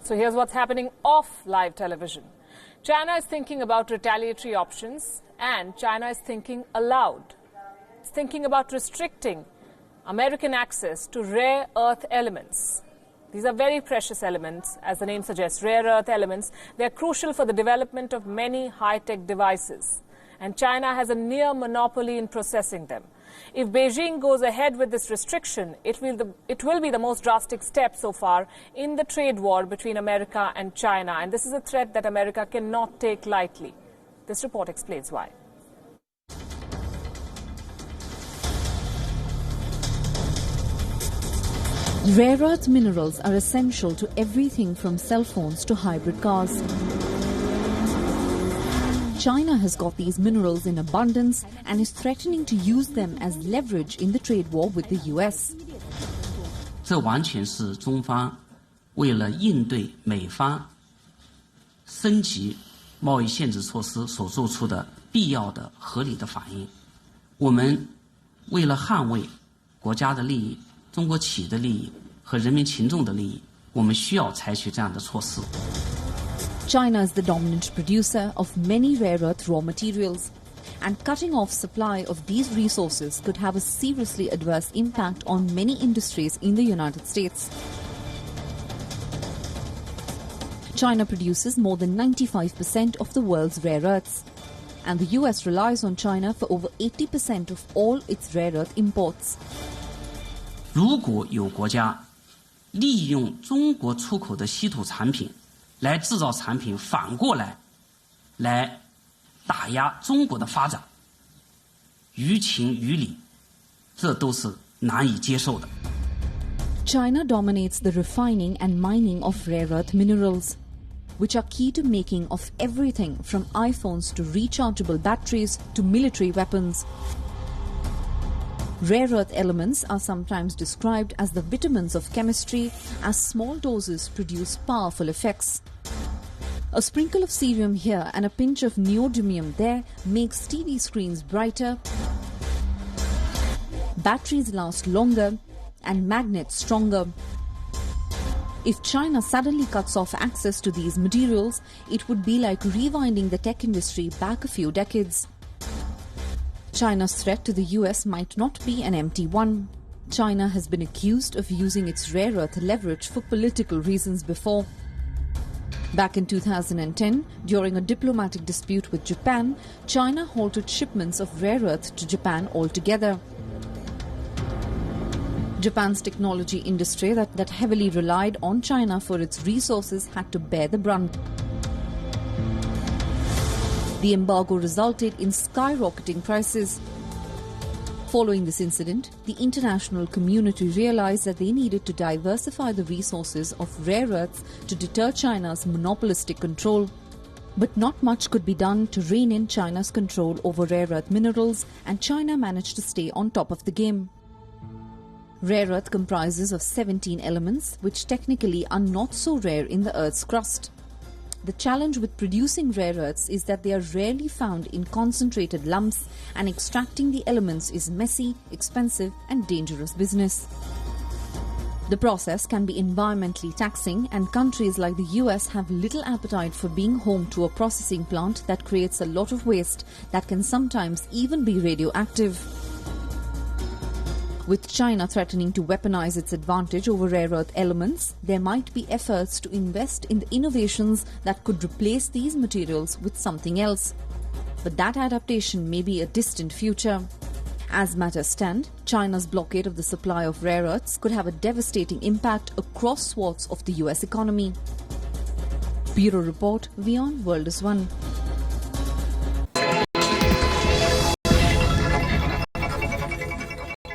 So here's what's happening off live television. China is thinking about retaliatory options, and China is thinking aloud. It's thinking about restricting American access to rare earth elements. These are very precious elements, as the name suggests, rare earth elements. They're crucial for the development of many high-tech devices, and China has a near monopoly in processing them. If Beijing goes ahead with this restriction, it will be the most drastic step so far in the trade war between America and China, and this is a threat that America cannot take lightly. This report explains why. Rare earth minerals are essential to everything from cell phones to hybrid cars. China has got these minerals in abundance and is threatening to use them as leverage in the trade war with the US. 这完全是中方为了应对美方升级贸易限制措施所做出的必要的合理的反应。我们为了捍卫国家的利益、中国企业的利益和人民群众的利益，我们需要采取这样的措施。China is the dominant producer of many rare earth raw materials, and cutting off supply of these resources could have a seriously adverse impact on many industries in the United States. China produces more than 95% of the world's rare earths, and the US relies on China for over 80% of all its rare earth imports. 如果有国家利用中国出口的稀土产品来制造产品，反过来打压中国的发展，于情于理，这都是难以接受的。 China dominates the refining and mining of rare earth minerals, which are key to making of everything from iPhones to rechargeable batteries to military weapons. Rare earth elements are sometimes described as the vitamins of chemistry, as small doses produce powerful effects. A sprinkle of cerium here and a pinch of neodymium there makes TV screens brighter, batteries last longer, and magnets stronger. If China suddenly cuts off access to these materials, it would be like rewinding the tech industry back a few decades. China's threat to the US might not be an empty one. China has been accused of using its rare earth leverage for political reasons before. Back in 2010, during a diplomatic dispute with Japan, China halted shipments of rare earth to Japan altogether. Japan's technology industry that heavily relied on China for its resources had to bear the brunt. The embargo resulted in skyrocketing prices. Following this incident, the international community realized that they needed to diversify the resources of rare earths to deter China's monopolistic control. But not much could be done to rein in China's control over rare earth minerals, and China managed to stay on top of the game. Rare earth comprises of 17 elements, which technically are not so rare in the Earth's crust. The challenge with producing rare earths is that they are rarely found in concentrated lumps, and extracting the elements is messy, expensive, and dangerous business. The process can be environmentally taxing, and countries like the US have little appetite for being home to a processing plant that creates a lot of waste that can sometimes even be radioactive. With China threatening to weaponize its advantage over rare earth elements, there might be efforts to invest in the innovations that could replace these materials with something else. But that adaptation may be a distant future. As matters stand, China's blockade of the supply of rare earths could have a devastating impact across swaths of the US economy. Bureau Report, WION, World is One.